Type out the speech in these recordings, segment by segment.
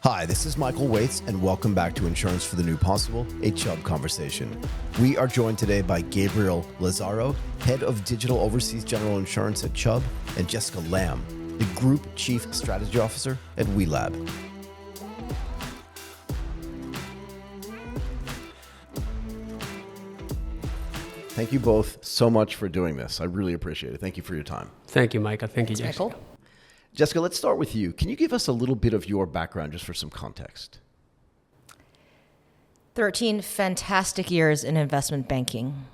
Hi, this is Michael Waits, and welcome back to Insurance for the New Possible, a Chubb conversation. We are joined today by Gabriel Lazaro, Head of Digital Overseas General Insurance at Chubb, and Jessica Lam, the Group Chief Strategy Officer at WeLab. Thank you both so much for doing this. I really appreciate it. Thank you for your time. Thank you, Michael. Thank you, Jessica. Michael. Jessica, let's start with you. Can you give us a little bit of your background just for some context? 13 fantastic years in investment banking.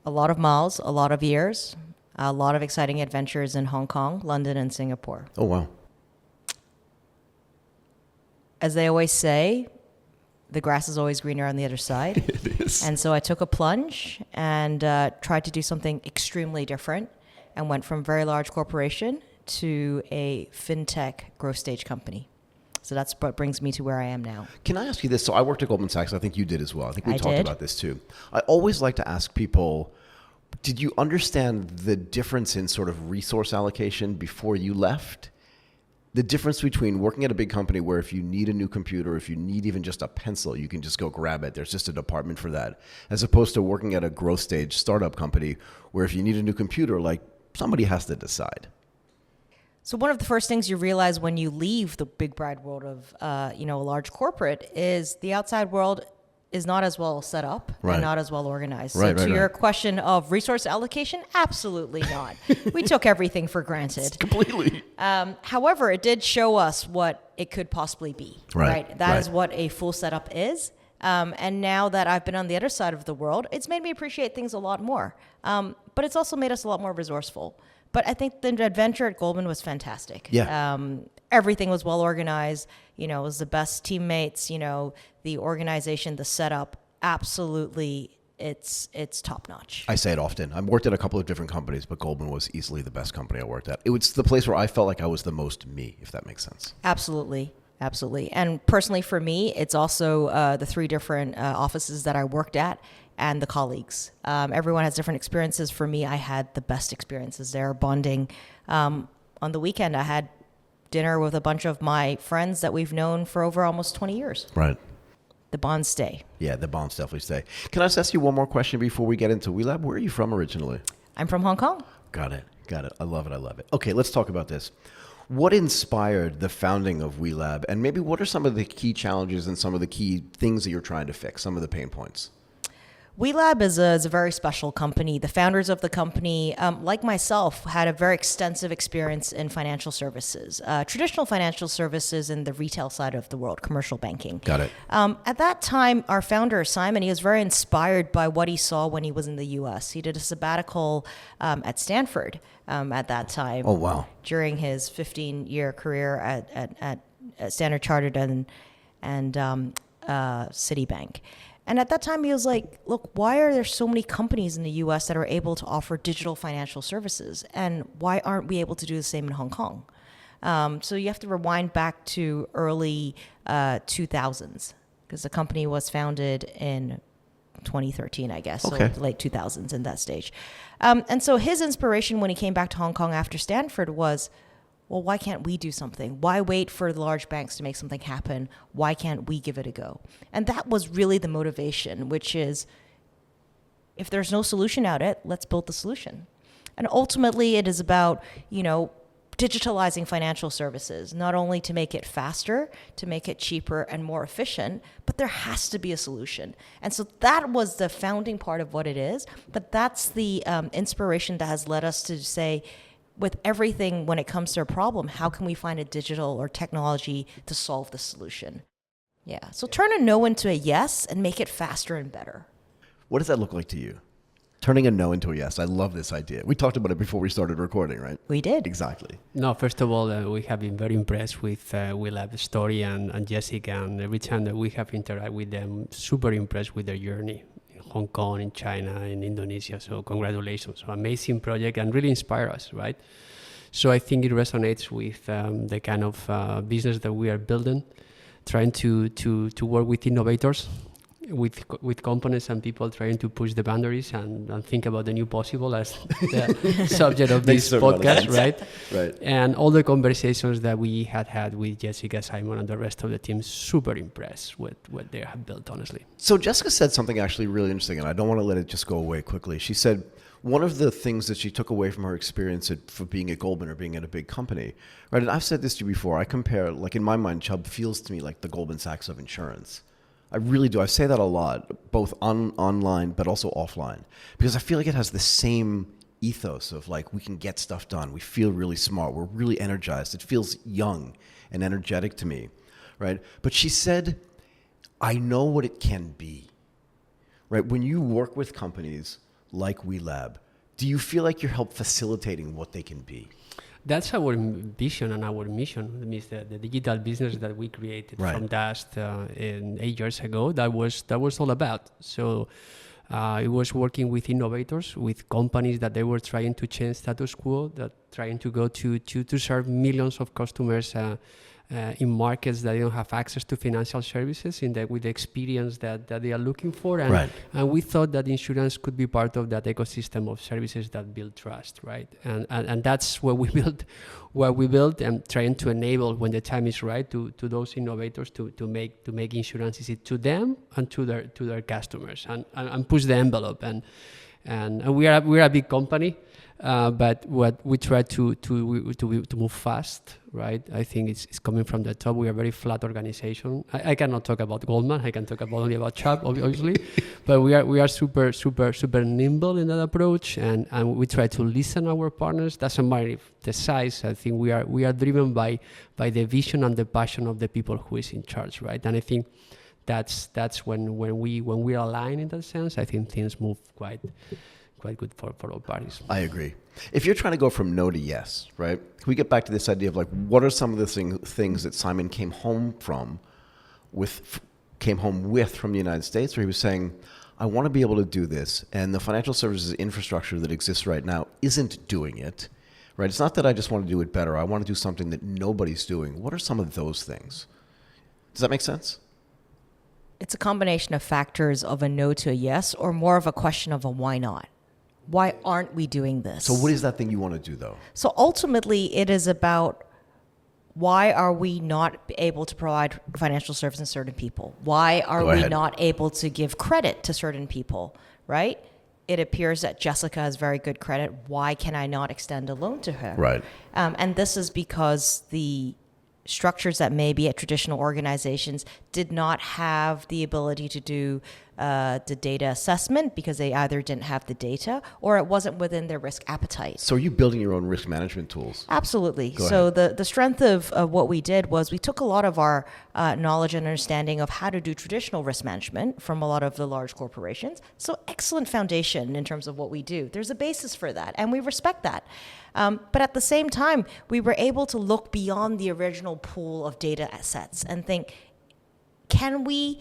A lot of miles, a lot of years, a lot of exciting adventures in Hong Kong, London, and Singapore. Oh, wow. As they always say, the grass is always greener on the other side. It is. And so I took a plunge and tried to do something extremely different and went from very large corporation to a FinTech growth stage company. So that's what brings me to where I am now. Can I ask you this? So I worked at Goldman Sachs. I think you did as well. I think we I talked did. about this too. I always like to ask people, did you understand the difference in sort of resource allocation before you left? The difference between working at a big company where if you need a new computer, if you need even just a pencil, you can just go grab it. There's just a department for that. As opposed to working at a growth stage startup company where if you need a new computer, like somebody has to decide. So one of the first things you realize when you leave the big bride world of a large corporate is the outside world is not as well set up and not as well organized. Right, so to your question of resource allocation, absolutely not. We took everything for granted. Completely. However, it did show us what it could possibly be. Right. That is what a full setup is. And now that I've been on the other side of the world, it's made me appreciate things a lot more. But it's also made us a lot more resourceful. But I think the adventure at Goldman was fantastic. Yeah. Everything was well organized. It was the best teammates. The organization, the setup. Absolutely, it's top notch. I say it often. I've worked at a couple of different companies, but Goldman was easily the best company I worked at. It was the place where I felt like I was the most me, if that makes sense. Absolutely. And personally for me, it's also the three different offices that I worked at and the colleagues. Everyone has different experiences. For me, I had the best experiences there, bonding. On the weekend, I had dinner with a bunch of my friends that we've known for over almost 20 years. Right. The bonds stay. Yeah, the bonds definitely stay. Can I just ask you one more question before we get into WeLab? Where are you from originally? I'm from Hong Kong. Got it. I love it. Okay, let's talk about this. What inspired the founding of WeLab, and maybe what are some of the key challenges and some of the key things that you're trying to fix, some of the pain points? WeLab is a very special company. The founders of the company, like myself, had a very extensive experience in financial services, traditional financial services in the retail side of the world, commercial banking. Got it. At that time, our founder, Simon, he was very inspired by what he saw when he was in the U.S. He did a sabbatical at Stanford at that time. Oh, wow. During his 15-year career at Standard Chartered and Citibank. And at that time, he was like, look, why are there so many companies in the U.S. that are able to offer digital financial services? And why aren't we able to do the same in Hong Kong? So you have to rewind back to early 2000s, because the company was founded in 2013, I guess, Okay. so late 2000s in that stage. And so his inspiration when he came back to Hong Kong after Stanford was, well, why can't we do something? Why wait for the large banks to make something happen? Why can't we give it a go? And that was really the motivation, which is, if there's no solution out it, let's build the solution. And ultimately, it is about, digitalizing financial services, not only to make it faster, to make it cheaper and more efficient, but there has to be a solution. And so that was the founding part of what it is. But that's the inspiration that has led us to say, with everything when it comes to a problem, how can we find a digital or technology to solve the solution? Yeah. So turn a no into a yes and make it faster and better. What does that look like to you? Turning a no into a yes. I love this idea. We talked about it before we started recording, right? We did. Exactly. No, first of all, we have been very impressed with WeLab's story and Jessica, and every time that we have interacted with them, super impressed with their journey in Hong Kong, in China, in Indonesia. So congratulations. So amazing project and really inspire us, right? So I think it resonates with the kind of business that we are building, trying to work with innovators with components and people trying to push the boundaries and think about the new possible as the subject of this podcast, right? Right. And all the conversations that we had with Jessica, Simon, and the rest of the team, super impressed with what they have built, honestly. So Jessica said something actually really interesting, and I don't want to let it just go away quickly. She said one of the things that she took away from her experience for being at Goldman or being at a big company, right? And I've said this to you before. I compare, like in my mind, Chubb feels to me like the Goldman Sachs of insurance. I really do. I say that a lot, both online but also offline, because I feel like it has the same ethos of like we can get stuff done. We feel really smart. We're really energized. It feels young and energetic to me, right? But she said, I know what it can be, right? When you work with companies like WeLab, do you feel like you're help facilitating what they can be? That's our vision and our mission. It means the digital business that we created from Dust 8 years ago. That was all about. So it was working with innovators, with companies that they were trying to change status quo, that trying to go to serve millions of customers in markets that don't have access to financial services with the experience that they are looking for. And we thought that insurance could be part of that ecosystem of services that build trust, right? And that's what we built and trying to enable when the time is right to those innovators to make insurance easy to them and to their customers and push the envelope. And we are a big company. But what we try to move fast, right? I think it's coming from the top. We are a very flat organization. I cannot talk about Goldman. I can talk only about Chubb, obviously. But we are super nimble in that approach, and we try to listen our partners. Doesn't matter if the size. I think we are driven by the vision and the passion of the people who is in charge, right? And I think that's when we align in that sense. I think things move quite good for all parties. I agree. If you're trying to go from no to yes, right? Can we get back to this idea of like, what are some of the things that Simon came home with from the United States, where he was saying, I want to be able to do this, and the financial services infrastructure that exists right now isn't doing it, right? It's not that I just want to do it better. I want to do something that nobody's doing. What are some of those things? Does that make sense? It's a combination of factors of a no to a yes, or more of a question of a why not. Why aren't we doing this? So what is that thing you want to do, though? So ultimately, it is about why are we not able to provide financial services to certain people? Why are we not able to give credit to certain people, right? It appears that Jessica has very good credit. Why can I not extend a loan to her? Right. And this is because the structures that may be at traditional organizations did not have the ability to do the data assessment because they either didn't have the data or it wasn't within their risk appetite. So are you building your own risk management tools? Absolutely. So the strength of what we did was we took a lot of our knowledge and understanding of how to do traditional risk management from a lot of the large corporations. So excellent foundation in terms of what we do. There's a basis for that, and we respect that. But at the same time, we were able to look beyond the original pool of data assets and think, can we,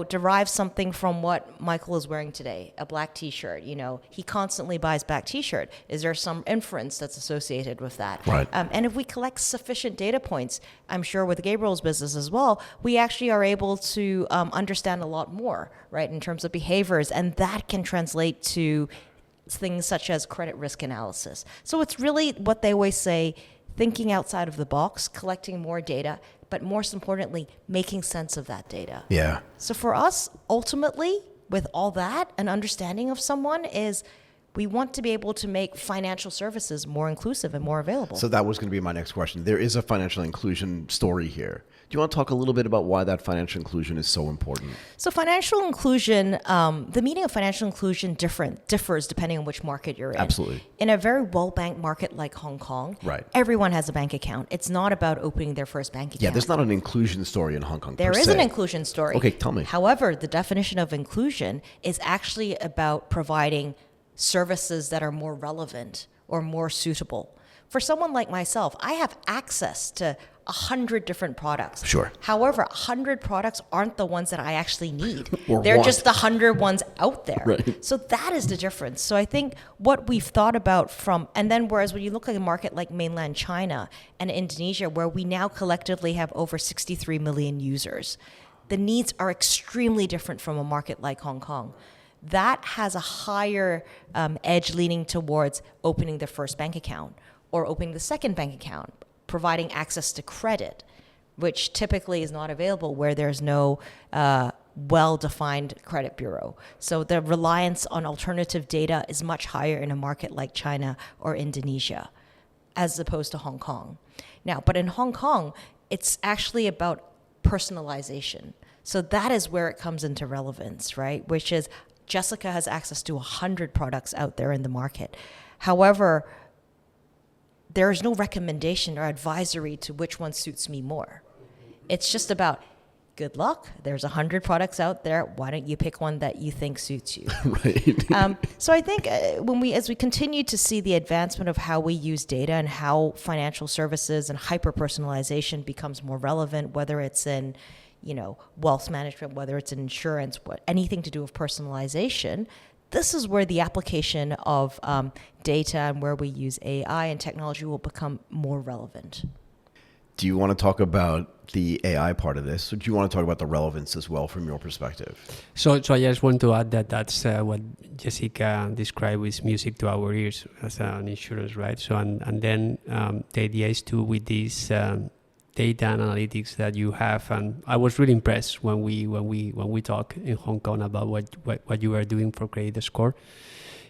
derive something from what Michael is wearing today, a black T-shirt? He constantly buys black T-shirt. Is there some inference that's associated with that? Right. And if we collect sufficient data points, I'm sure with Gabriel's business as well, we actually are able to understand a lot more, right, in terms of behaviors, and that can translate to things such as credit risk analysis. So it's really what they always say, thinking outside of the box, collecting more data, but most importantly, making sense of that data. Yeah. So for us, ultimately, with all that, an understanding of someone is we want to be able to make financial services more inclusive and more available. So that was going to be my next question. There is a financial inclusion story here. Do you want to talk a little bit about why that financial inclusion is so important? So financial inclusion, the meaning of financial inclusion differs depending on which market you're in. Absolutely. In a very well-banked market like Hong Kong, right, everyone has a bank account. It's not about opening their first bank account. Yeah, there's not an inclusion story in Hong Kong. There is an inclusion story. Okay, tell me. However, the definition of inclusion is actually about providing services that are more relevant or more suitable. For someone like myself, I have access to 100 different products. Sure. However, 100 products aren't the ones that I actually need. Or They're want. just the 100 ones out there. Right. So that is the difference. So I think what we've thought about and then whereas when you look at a market like mainland China and Indonesia, where we now collectively have over 63 million users, the needs are extremely different from a market like Hong Kong. That has a higher edge leaning towards opening the first bank account or opening the second bank account, providing access to credit, which typically is not available where there's no well-defined credit bureau. So the reliance on alternative data is much higher in a market like China or Indonesia, as opposed to Hong Kong. Now, but in Hong Kong, it's actually about personalization. So that is where it comes into relevance, right? Which is Jessica has access to 100 products out there in the market. However, there is no recommendation or advisory to which one suits me more. It's just about good luck. There's 100 products out there. Why don't you pick one that you think suits you? Right. So I think as we continue to see the advancement of how we use data and how financial services and hyper-personalization becomes more relevant, whether it's in wealth management, whether it's in insurance, anything to do with personalization, this is where the application of data and where we use AI and technology will become more relevant. Do you want to talk about the AI part of this, or do you want to talk about the relevance as well from your perspective? So I just want to add that that's what Jessica described with music to our ears as an insurance, right? So and then the idea is to with these data and analytics that you have, and I was really impressed when we talk in Hong Kong about what you were doing for credit score,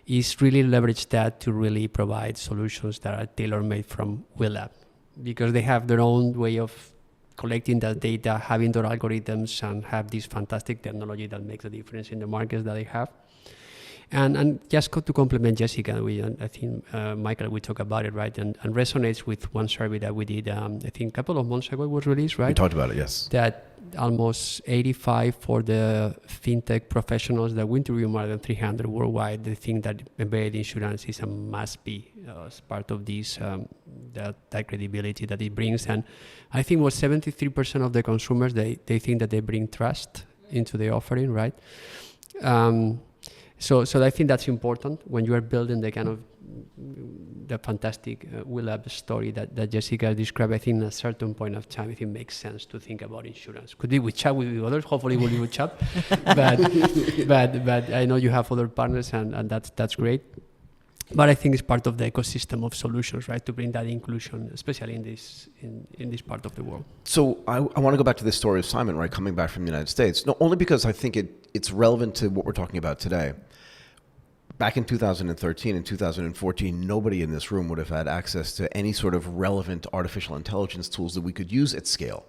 is really leverage that to really provide solutions that are tailor-made from WeLab, because they have their own way of collecting that data, having their algorithms, and have this fantastic technology that makes a difference in the markets that they have. And just to complement Jessica, I think, Michael, we talked about it, right? And resonates with one survey that we did, I think a couple of months ago it was released, right? We talked about it, yes. That almost 85 for the FinTech professionals that we interview, more than 300 worldwide, they think that embedded insurance is a must-be as part of this, that credibility that it brings. And I think 73% of the consumers, they think that they bring trust into the offering, right? So I think that's important when you are building the kind of the fantastic WeLab story that Jessica described. I think at a certain point of time, it makes sense to think about insurance. Could be with chat with others. Hopefully, we'll be with chat. but I know you have other partners, and that's great. But I think it's part of the ecosystem of solutions, right, to bring that inclusion, especially in this part of the world. So I want to go back to this story of Simon, right, coming back from the United States. No, only because I think it's relevant to what we're talking about today. Back in 2013 and 2014, nobody in this room would have had access to any sort of relevant artificial intelligence tools that we could use at scale.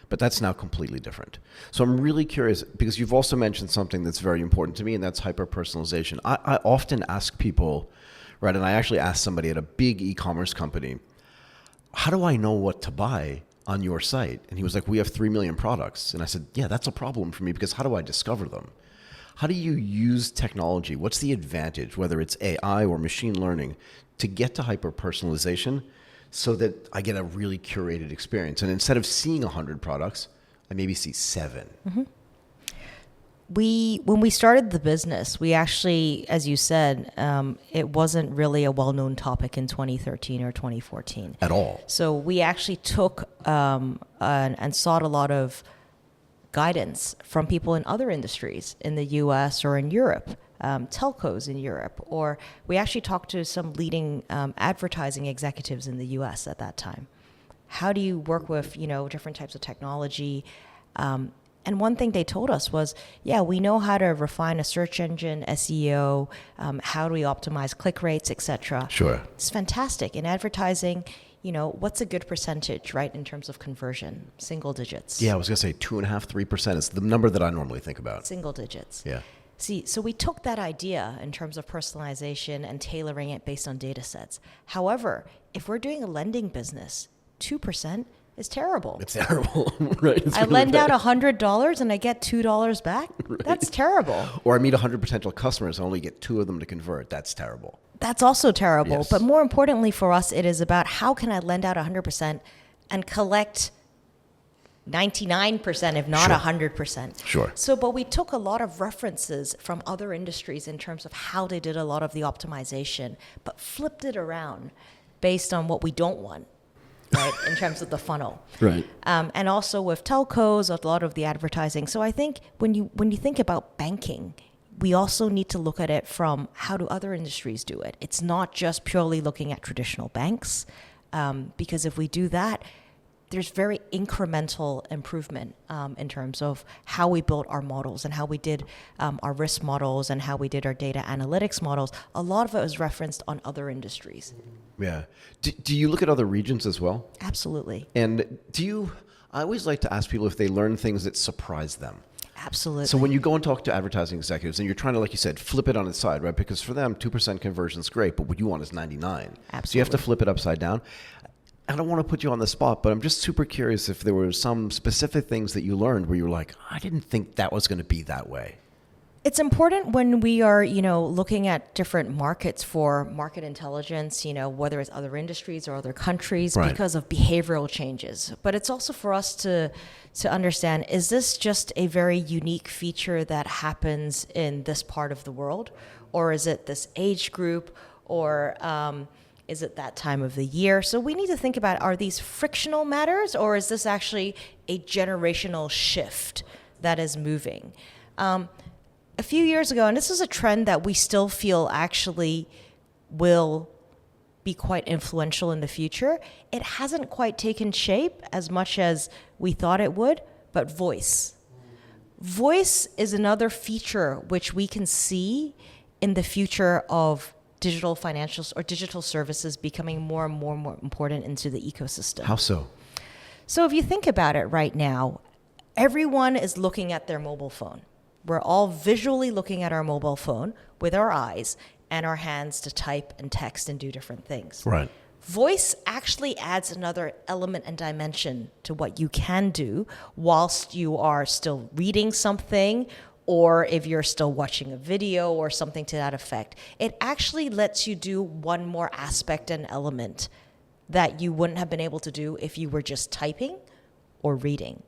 But that's now completely different. So I'm really curious, because you've also mentioned something that's very important to me, and that's hyper-personalization. I often ask people, right, and I actually asked somebody at a big e-commerce company, how do I know what to buy on your site? And he was like, we have 3 million products. And I said, yeah, that's a problem for me, because how do I discover them? How do you use technology? What's the advantage, whether it's AI or machine learning, to get to hyper-personalization so that I get a really curated experience? And instead of seeing 100 products, I maybe see 7. Mm-hmm. When we started the business, we actually, as you said, it wasn't really a well-known topic in 2013 or 2014. At all. So we actually took and sought a lot of guidance from people in other industries in the US or in Europe, telcos in Europe, or we actually talked to some leading advertising executives in the US at that time. How do you work with, different types of technology? And one thing they told us was, yeah, we know how to refine a search engine, SEO, how do we optimize click rates, etc. Sure. It's fantastic. In advertising, what's a good percentage, right, in terms of conversion? Single digits. Yeah, I was going to say 2.5%, 3% is the number that I normally think about. Single digits. Yeah. See, so we took that idea in terms of personalization and tailoring it based on data sets. However, if we're doing a lending business, 2% is terrible. It's terrible, right? It's I really lend bad. out $100 and I get $2 back? Right. That's terrible. Or I meet 100 potential customers and only get 2 of them to convert. That's terrible. That's also terrible. Yes. But more importantly for us, it is about how can I lend out 100% and collect 99%, if not Sure. 100%. Sure. So, but we took a lot of references from other industries in terms of how they did a lot of the optimization, but flipped it around based on what we don't want. right, in terms of the funnel. Right. And also with telcos, a lot of the advertising. So I think when you think about banking, we also need to look at it from how do other industries do it. It's not just purely looking at traditional banks, because if we do that, there's very incremental improvement in terms of how we built our models and how we did our risk models and how we did our data analytics models. A lot of it was referenced on other industries. Yeah. Do you look at other regions as well? Absolutely. And I always like to ask people if they learn things that surprise them. Absolutely. So when you go and talk to advertising executives and you're trying to, like you said, flip it on its side, right? Because for them, 2% conversion is great, but what you want is 99. Absolutely. So you have to flip it upside down. I don't want to put you on the spot, but I'm just super curious if there were some specific things that you learned where you were like, I didn't think that was going to be that way. It's important when we are, looking at different markets for market intelligence, whether it's other industries or other countries, Right. because of behavioral changes. But it's also for us to understand, is this just a very unique feature that happens in this part of the world? Or is it this age group? Or is it that time of the year? So we need to think about, are these frictional matters, or is this actually a generational shift that is moving? A few years ago, and this is a trend that we still feel actually will be quite influential in the future, it hasn't quite taken shape as much as we thought it would, but voice. Voice is another feature which we can see in the future of digital financials or digital services becoming more and more important into the ecosystem. How so? So if you think about it right now, everyone is looking at their mobile phone. We're all visually looking at our mobile phone with our eyes and our hands to type and text and do different things. Right. Voice actually adds another element and dimension to what you can do whilst you are still reading something, or if you're still watching a video or something to that effect. It actually lets you do one more aspect and element that you wouldn't have been able to do if you were just typing or reading.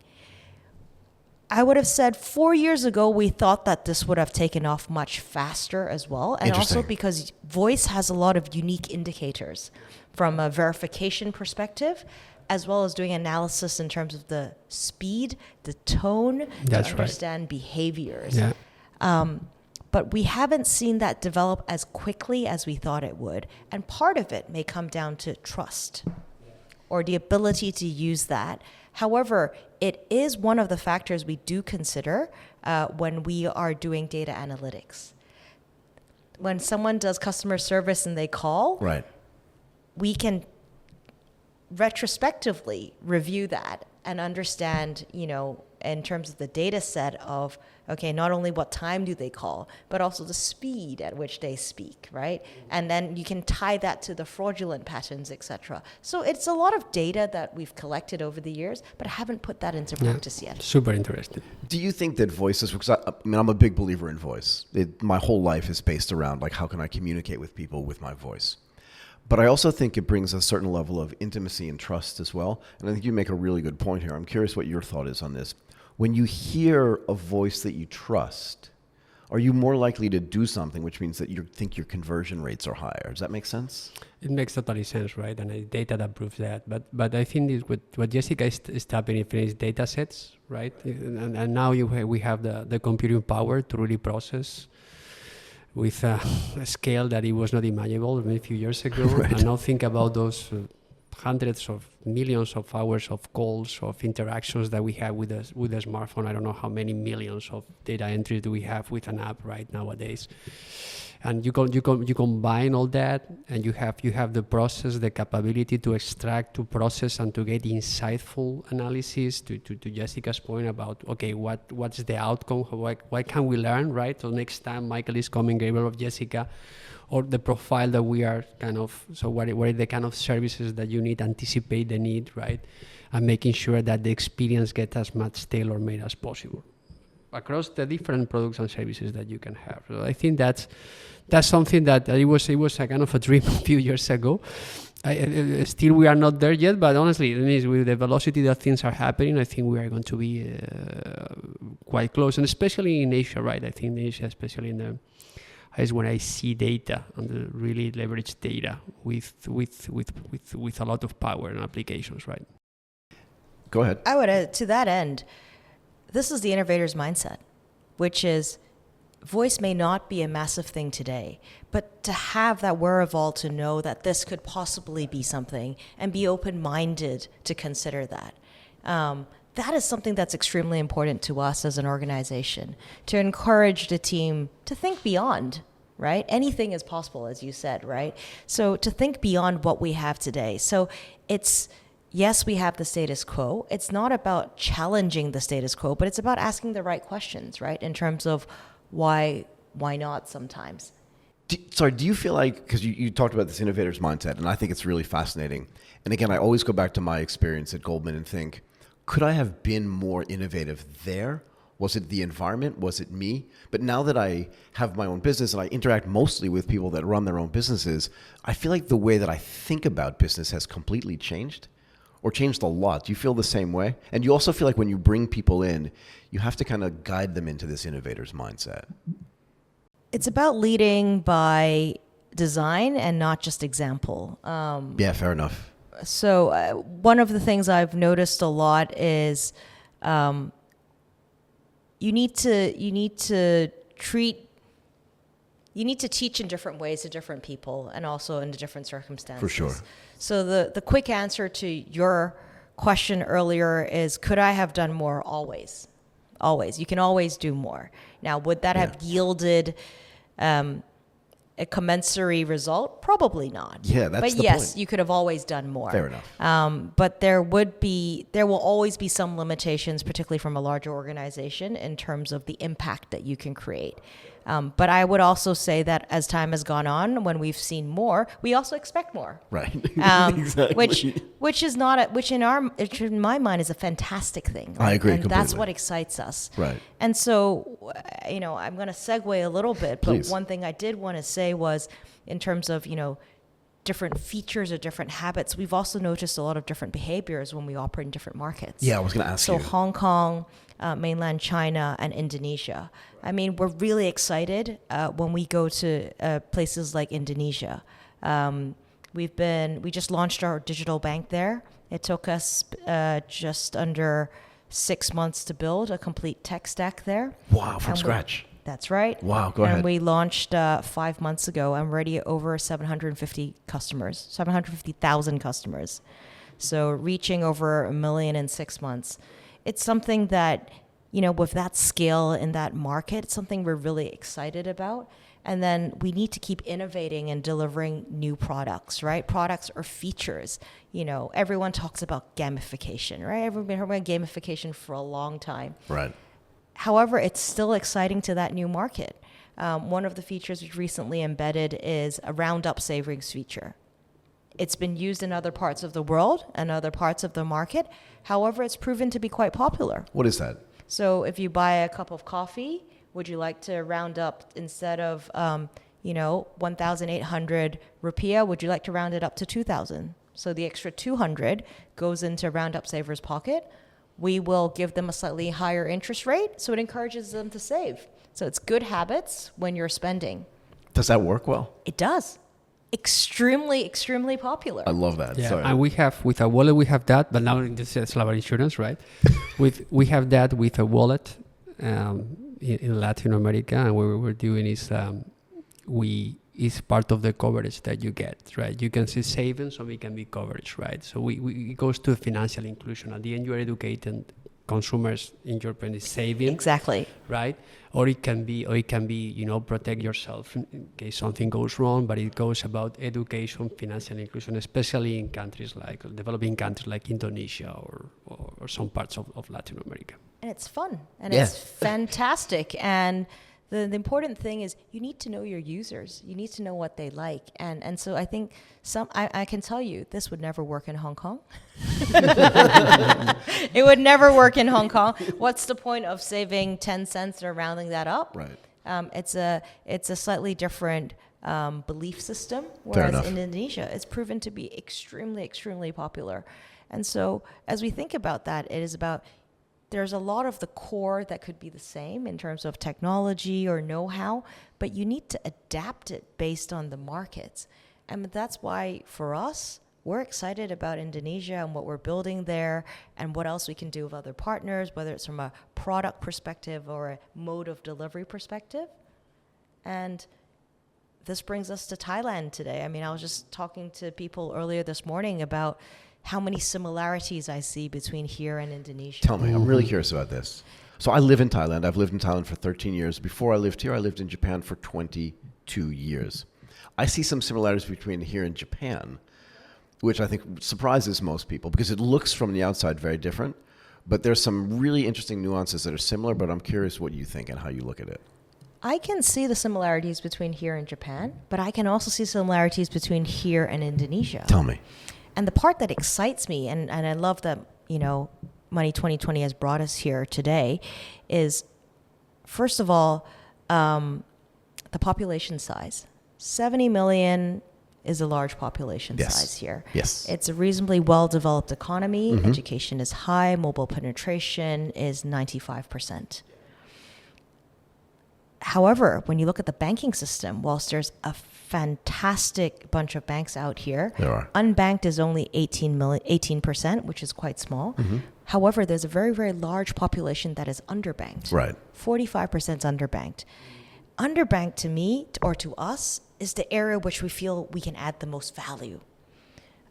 I would have said 4 years ago, we thought that this would have taken off much faster as well. And also because voice has a lot of unique indicators from a verification perspective, as well as doing analysis in terms of the speed, the tone, That's to right. understand behaviors. Yeah. But we haven't seen that develop as quickly as we thought it would. And part of it may come down to trust or the ability to use that. However, it is one of the factors we do consider when we are doing data analytics. When someone does customer service and they call, Right. we can retrospectively review that and understand, in terms of the data set of, okay, not only what time do they call, but also the speed at which they speak, right? And then you can tie that to the fraudulent patterns, etc. So it's a lot of data that we've collected over the years, but haven't put that into practice yet. Super interesting. Do you think that voices, because I'm a big believer in voice. My whole life is based around, like, how can I communicate with people with my voice? But I also think it brings a certain level of intimacy and trust as well. And I think you make a really good point here. I'm curious what your thought is on this. When you hear a voice that you trust, are you more likely to do something, which means that you think your conversion rates are higher? Does that make sense? It makes totally sense, right? And data that proves that. But I think what Jessica is tapping into is data sets, right? And now we have the computing power to really process with a scale that it was not imaginable a few years ago. Right. And now think about those hundreds of millions of hours of calls, of interactions that we have with a smartphone. I don't know how many millions of data entries do we have with an app right nowadays. And you combine all that, and you have the process, the capability to extract, to process, and to get insightful analysis. To Jessica's point about, okay, what's the outcome? What can we learn, right? So next time Michael is coming, Gabriel or Jessica, or the profile that we are what are the kind of services that you need, anticipate the need, right? And making sure that the experience gets as much tailor-made as possible across the different products and services that you can have. So I think that's something that it was a kind of a dream a few years ago. Still, we are not there yet, but honestly, it means with the velocity that things are happening, I think we are going to be quite close, and especially in Asia, right? I think in Asia, especially in the is when I see data and really leverage data with a lot of power and applications, right? Go ahead. I would add to that end, this is the innovator's mindset, which is voice may not be a massive thing today, but to have that wherewithal to know that this could possibly be something and be open-minded to consider that. That is something that's extremely important to us as an organization, to encourage the team to think beyond, right? Anything is possible, as you said, right? So to think beyond what we have today. So it's, yes, we have the status quo. It's not about challenging the status quo, but it's about asking the right questions, right? In terms of why not sometimes. Do you feel like, because you talked about this innovator's mindset, and I think it's really fascinating. And again, I always go back to my experience at Goldman and think, could I have been more innovative there? Was it the environment? Was it me? But now that I have my own business and I interact mostly with people that run their own businesses, I feel like the way that I think about business has completely changed, or changed a lot. Do you feel the same way? And you also feel like when you bring people in, you have to kind of guide them into this innovator's mindset. It's about leading by design and not just example. Yeah, fair enough. So one of the things I've noticed a lot is you need to teach in different ways to different people and also in different circumstances. For sure. So the quick answer to your question earlier is, could I have done more? Always. You can always do more. Now, would that have yielded a commensurate result? Probably not. Yeah, that's but the yes, point. you could have always done more. Fair enough. But there will always be some limitations, particularly from a larger organization, in terms of the impact that you can create. But I would also say that as time has gone on, when we've seen more, we also expect more. Right. Exactly. Which in my mind is a fantastic thing. Right? I agree and completely. that's what excites us. Right. And so, I'm going to segue a little bit, but Please. one thing I did want to say was, in terms of, different features or different habits, we've also noticed a lot of different behaviors when we operate in different markets. Yeah, I was going to ask you. So Hong Kong, mainland China, and Indonesia. I mean, we're really excited when we go to places like Indonesia. We just launched our digital bank there. It took us just under 6 months to build a complete tech stack there. Wow, from scratch. That's right. Wow, go ahead. And we launched 5 months ago. I'm already at over 750,000 customers. So reaching over 1 million in 6 months. It's something that, with that scale in that market, it's something we're really excited about. And then we need to keep innovating and delivering new products, right? Products or features. Everyone talks about gamification, right? Everyone's been heard about gamification for a long time. Right. However, it's still exciting to that new market. One of the features we've recently embedded is a roundup savings feature. It's been used in other parts of the world and other parts of the market. However, it's proven to be quite popular. What is that? So if you buy a cup of coffee, would you like to round up instead of 1,800 rupiah, would you like to round it up to 2,000? So the extra 200 goes into Roundup Saver's pocket. We will give them a slightly higher interest rate, so it encourages them to save. So it's good habits when you're spending. Does that work well? It does. Extremely, extremely popular. I love that. Yeah, Sorry. and we have with a wallet we have that, but now this is Slavar Insurance, right? we have that with a wallet in Latin America, and what we're doing is is part of the coverage that you get, right? You can see savings, or it can be coverage, right? So it goes to financial inclusion. At the end, you are educating consumers in your point is saving, Exactly. right? Or it can be protect yourself in case something goes wrong. But it goes about education, financial inclusion, especially in countries like developing countries like Indonesia or some parts of Latin America. And it's fun and Yeah. it's fantastic. And the important thing is you need to know your users. You need to know what they like. And so I think I can tell you this would never work in Hong Kong. It would never work in Hong Kong. What's the point of saving 10 cents or rounding that up? Right. It's a slightly different belief system, Fair whereas enough. in Indonesia, it's proven to be extremely, extremely popular. And so as we think about that, it is about there's a lot of the core that could be the same in terms of technology or know-how, but you need to adapt it based on the markets. And that's why for us, we're excited about Indonesia and what we're building there and what else we can do with other partners, whether it's from a product perspective or a mode of delivery perspective. And this brings us to Thailand today. I mean, I was just talking to people earlier this morning about how many similarities I see between here and Indonesia. Tell me, I'm really curious about this. So I live in Thailand. I've lived in Thailand for 13 years. Before I lived here, I lived in Japan for 22 years. I see some similarities between here and Japan, which I think surprises most people because it looks from the outside very different. But there's some really interesting nuances that are similar, but I'm curious what you think and how you look at it. I can see the similarities between here and Japan, but I can also see similarities between here and Indonesia. Tell me. And the part that excites me, and I love that, Money 2020 has brought us here today, is, first of all, the population size. 70 million is a large population size here. Yes. It's a reasonably well-developed economy. Education is high. Mobile penetration is 95%. However, when you look at the banking system, whilst there's a fantastic bunch of banks out here, There are. unbanked is only 18%, which is quite small. However, there's a very, very large population that is underbanked. Right. 45% is underbanked. Underbanked to me, or to us, is the area which we feel we can add the most value.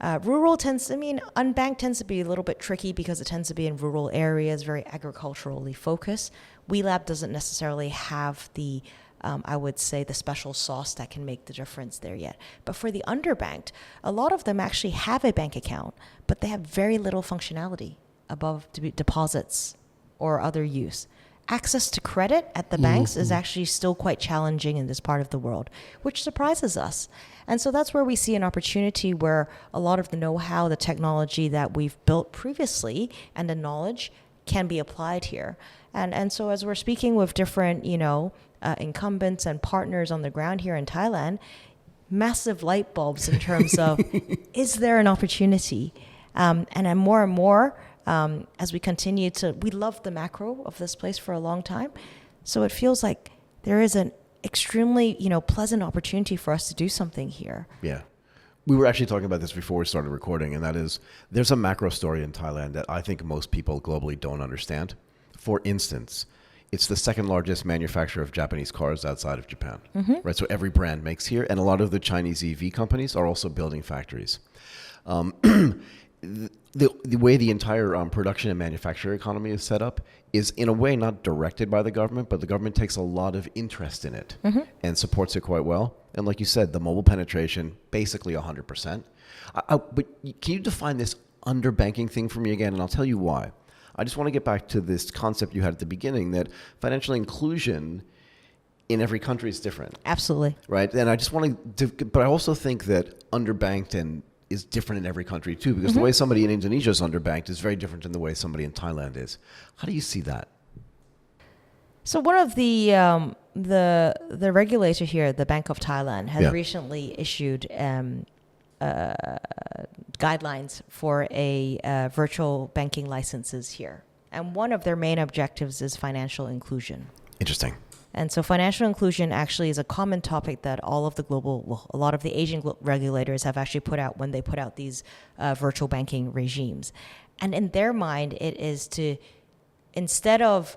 Unbanked tends to be a little bit tricky because it tends to be in rural areas, very agriculturally focused. WeLab doesn't necessarily have the, I would say, the special sauce that can make the difference there yet. But for the underbanked, a lot of them actually have a bank account, but they have very little functionality above deposits or other use. Access to credit at the banks is actually still quite challenging in this part of the world, which surprises us. And so that's where we see an opportunity where a lot of the know-how, the technology that we've built previously and the knowledge can be applied here. And so as we're speaking with different, incumbents and partners on the ground here in Thailand, massive light bulbs in terms of, is there an opportunity? And more and more, as we continue we love the macro of this place for a long time. So it feels like there is an extremely, pleasant opportunity for us to do something here. Yeah. We were actually talking about this before we started recording, and that is there's a macro story in Thailand that I think most people globally don't understand. For instance, it's the second largest manufacturer of Japanese cars outside of Japan, right? So every brand makes here, and a lot of the Chinese EV companies are also building factories. The way the entire production and manufacturing economy is set up is in a way not directed by the government, but the government takes a lot of interest in it and supports it quite well. And like you said, the mobile penetration, basically 100%. But can you define this underbanking thing for me again? And I'll tell you why. I just want to get back to this concept you had at the beginning that financial inclusion in every country is different. Absolutely. Right? And I just want to, but I also think that underbanked is different in every country too, because the way somebody in Indonesia is underbanked is very different than the way somebody in Thailand is. How do you see that? So one of the regulator here, the Bank of Thailand, has recently issued guidelines for a virtual banking licenses here. And one of their main objectives is financial inclusion. Interesting. And so financial inclusion actually is a common topic that all of a lot of the Asian regulators have actually put out when they put out these virtual banking regimes. And in their mind, it is to, instead of,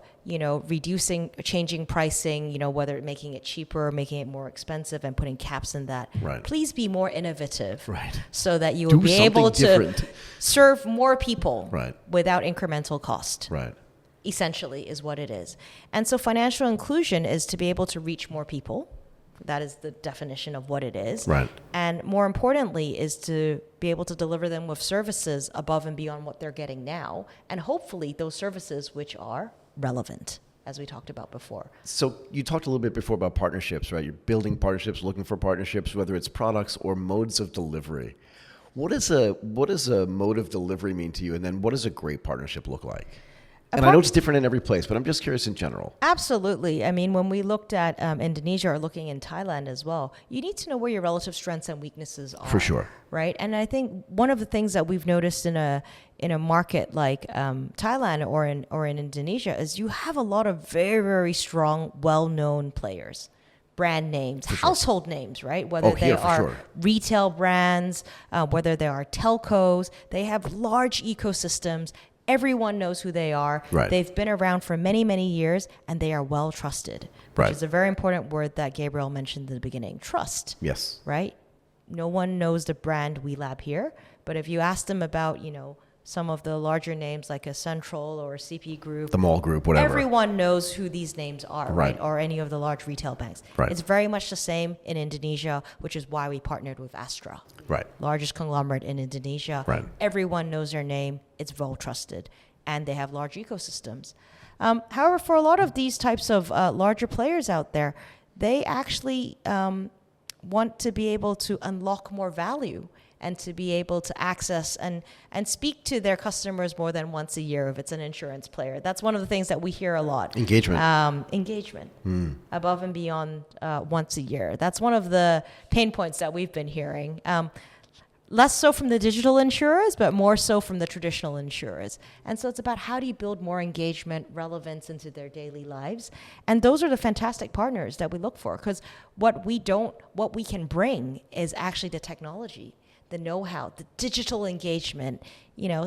changing pricing, whether making it cheaper or making it more expensive and putting caps in that, please be more innovative so that you will be able to serve more people without incremental cost. Right. Essentially is what it is. And so financial inclusion is to be able to reach more people. That is the definition of what it is. Right. And more importantly is to be able to deliver them with services above and beyond what they're getting now. And hopefully those services which are relevant, as we talked about before. So you talked a little bit before about partnerships, right? You're building partnerships, looking for partnerships, whether it's products or modes of delivery. What does a mode of delivery mean to you? And then what does a great partnership look like? And I know it's different in every place, but I'm just curious in general. Absolutely. I mean, when we looked at Indonesia or looking in Thailand as well, you need to know where your relative strengths and weaknesses are. For sure. Right. And I think one of the things that we've noticed in a market like Thailand or in Indonesia is you have a lot of very, very strong, well-known players. Brand names, household names, right? Whether they are retail brands, whether they are telcos, they have large ecosystems. Everyone knows who they are. Right. They've been around for many, many years, and they are well trusted, which is a very important word that Gabriel mentioned in the beginning. Trust. Yes. Right? No one knows the brand WeLab here, but if you ask them about, some of the larger names like a Central or a CP Group, the Mall Group, whatever. Everyone knows who these names are, right? Or any of the large retail banks. Right. It's very much the same in Indonesia, which is why we partnered with Astra. Right. Largest conglomerate in Indonesia. Right. Everyone knows their name. It's well trusted. And they have large ecosystems. However, for a lot of these types of larger players out there, they actually want to be able to unlock more value and to be able to access and speak to their customers more than once a year if it's an insurance player. That's one of the things that we hear a lot. Engagement. Engagement. Above and beyond once a year. That's one of the pain points that we've been hearing. Less so from the digital insurers, but more so from the traditional insurers. And so it's about how do you build more engagement, relevance into their daily lives. And those are the fantastic partners that we look for, because what we can bring is actually the technology, the know-how, the digital engagement,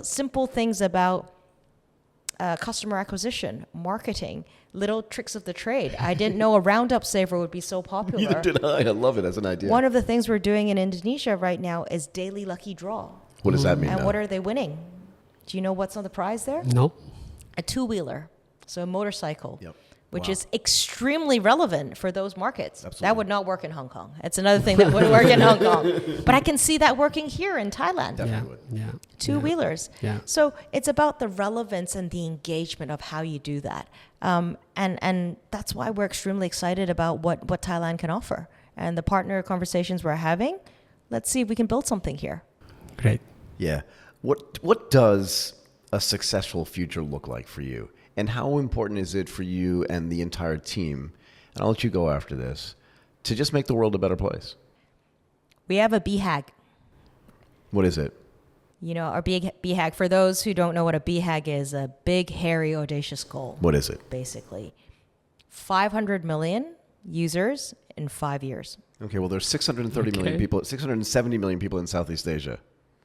simple things about customer acquisition, marketing, little tricks of the trade. I didn't know a Roundup saver would be so popular. Neither did I. I love it as an idea. One of the things we're doing in Indonesia right now is daily lucky draw. What does that mean? And what are they winning? Do you know what's on the prize there? No. A two-wheeler, so a motorcycle. Yep. Which is extremely relevant for those markets. Absolutely. That would not work in Hong Kong. It's another thing that would work in Hong Kong. But I can see that working here in Thailand. Definitely would. Yeah. Two-wheelers. Yeah. So it's about the relevance and the engagement of how you do that. And that's why we're extremely excited about what Thailand can offer. And the partner conversations we're having, let's see if we can build something here. Great. Yeah. What does a successful future look like for you? And how important is it for you and the entire team, and I'll let you go after this, to just make the world a better place? We have a BHAG. What is it? Our BHAG, for those who don't know what a BHAG is, a big, hairy, audacious goal. What is it? Basically. 500 million users in 5 years. Okay, well, there's 630 million people, 670 million people in Southeast Asia.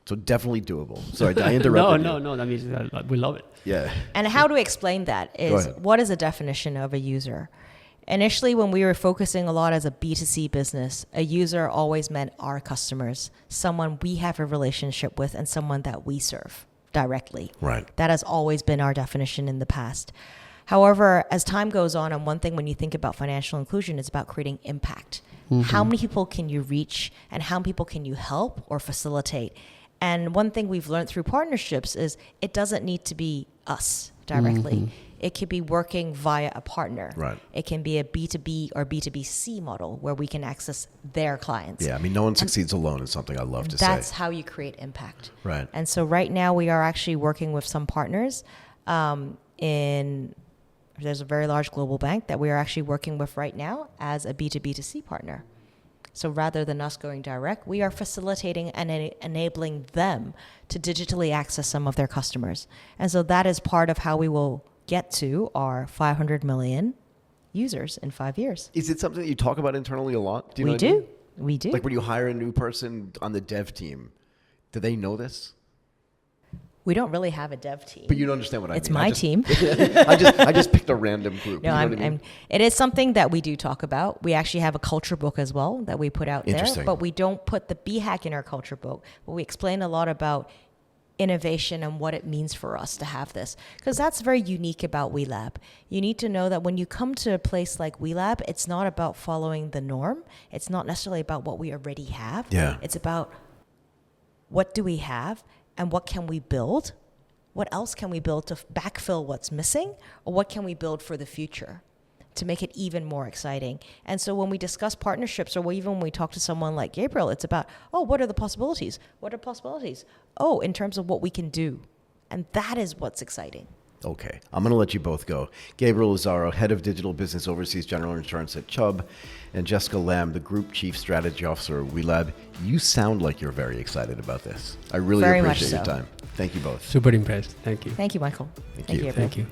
So definitely doable. Sorry, I interrupted you. No. That means we love it. Yeah. And how do we explain that is, what is a definition of a user? Initially, when we were focusing a lot as a B2C business, a user always meant our customers, someone we have a relationship with and someone that we serve directly. Right. That has always been our definition in the past. However, as time goes on, and one thing when you think about financial inclusion is about creating impact. Mm-hmm. How many people can you reach and how many people can you help or facilitate? And one thing we've learned through partnerships is it doesn't need to be us directly. Mm-hmm. It could be working via a partner. Right. It can be a B2B or B2BC model where we can access their clients. Yeah, I mean, no one succeeds alone is something I love to say. That's how you create impact. Right. And so right now we are actually working with some partners there's a very large global bank that we are actually working with right now as a B2B2C partner. So rather than us going direct, we are facilitating and enabling them to digitally access some of their customers. And so that is part of how we will get to our 500 million users in 5 years. Is it something that you talk about internally a lot? We do. Like when you hire a new person on the dev team, do they know this? We don't really have a dev team. But you don't understand what I mean. It's my team. I just picked a random group. No, you know what I mean? it is something that we do talk about. We actually have a culture book as well that we put out there. But we don't put the BHAG in our culture book. But we explain a lot about innovation and what it means for us to have this. Because that's very unique about WeLab. You need to know that when you come to a place like WeLab, it's not about following the norm. It's not necessarily about what we already have. Yeah. It's about what do we have and what can we build? What else can we build to backfill what's missing? Or what can we build for the future to make it even more exciting? And so when we discuss partnerships or even when we talk to someone like Gabriel, it's about, what are the possibilities? What are possibilities? In terms of what we can do. And that is what's exciting. Okay, I'm going to let you both go. Gabriel Lazaro, Head of Digital Business Overseas General Insurance at Chubb, and Jessica Lam, the Group Chief Strategy Officer at WeLab. You sound like you're very excited about this. I really Very much appreciate your so. time. Thank you both. Super impressed. Thank you. Thank you, Michael. Thank you. Gabriel. Thank you.